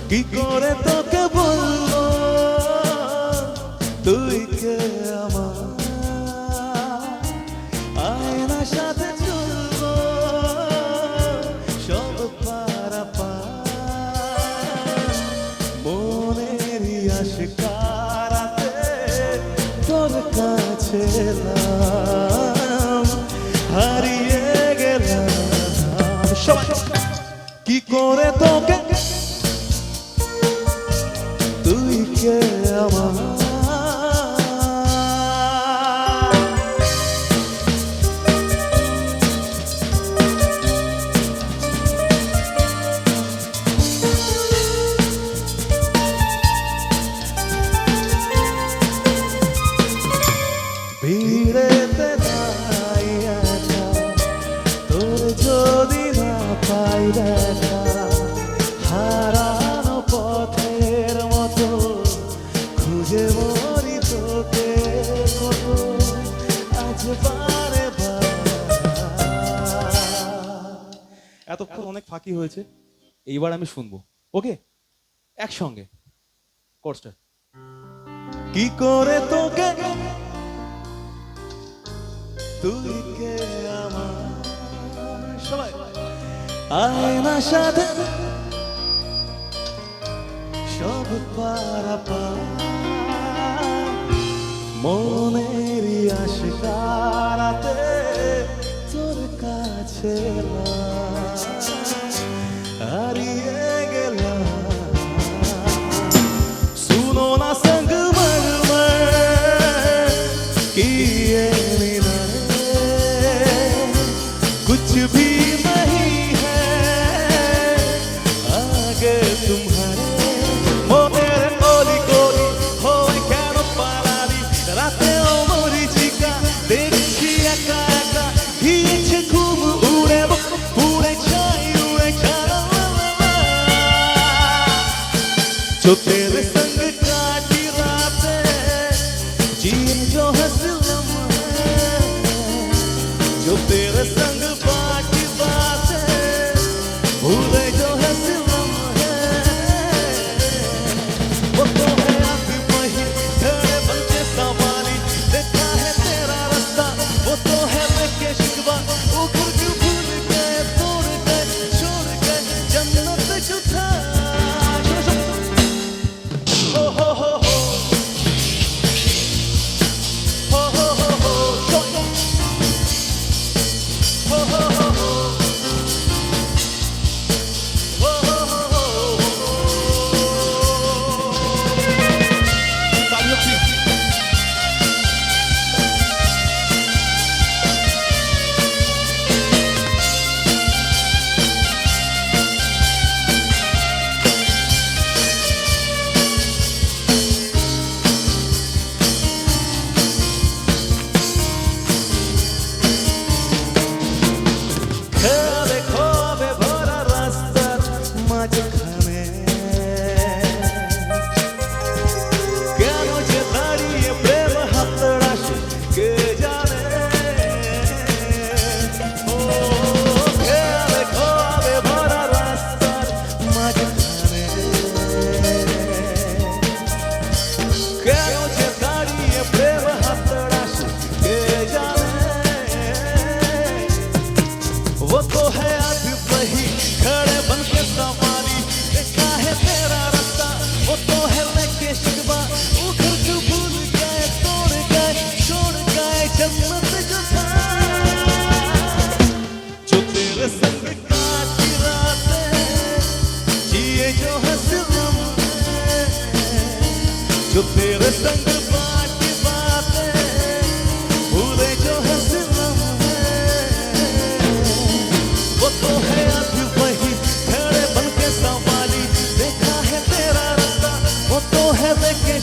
কি করে তোকে বলবো তুই কে আমার, আয়নার সাথে চলবো সব পারাপার, মনেরই আশিকারাতে তোর কাছে এলাম, হারিয়ে গেলাম সবাই। কি করে তোকে তুই কে আমার, ভিড়েতে দাঁড়াই একা, তোর যদি না পাই দেখা, হারানো পথের মতো খুঁজে মরি তোকে আজ বারে বার। এতক্ষণ অনেক ফাঁকি হয়েছে, এইবার আমি শুনবো, ওকে একসঙ্গে কোর্সটা। কি করে তোকে তুই কে আমার, সবাই আয়নার সাথে সব পারাপার, মনেরই আশিকারাতে তোর কাছে হারিয়ে গেলাম। सुनो ना संगमरमर की ये मीनारें, कुछ भी नहीं है आगे तुम्हारे, मोरे कोली कोली होए केनो पारादी, राते ओ मरीचिका देखी एका एका हिएছে ঘুম উড়ে উড়ে যায় উড়ে যায়, जो तेरे संग काटी रातें जिए जो हंसी लम्हे, जो तेरे संग बाकी बातें भूले जो हंसी लम्हे, वो तो है अभी वही खड़े बन के संभाली, देखा है तेरा रास्ता वो तो है लेके शिकवा, उखड़ के भूल गए तोड़ गए छोड़ गए जन्नत जो था। वो तो है अभी वही खड़े बन के संभाली, देखा है तेरा रास्ता वो तो है लेके शिकवा, उखड़ के भूल गए तोड़ गए छोड़ गए जन्नत जो था, जो तेरे संग काटी रातें जिए जो हंसी लम्हे, जो तेरे संग बाकी बातें भूले जो हंसी लम्हे, वो तो है अभी वही खड़े बन के संभाली, देखा है तेरा रास्ता वो तो है लेके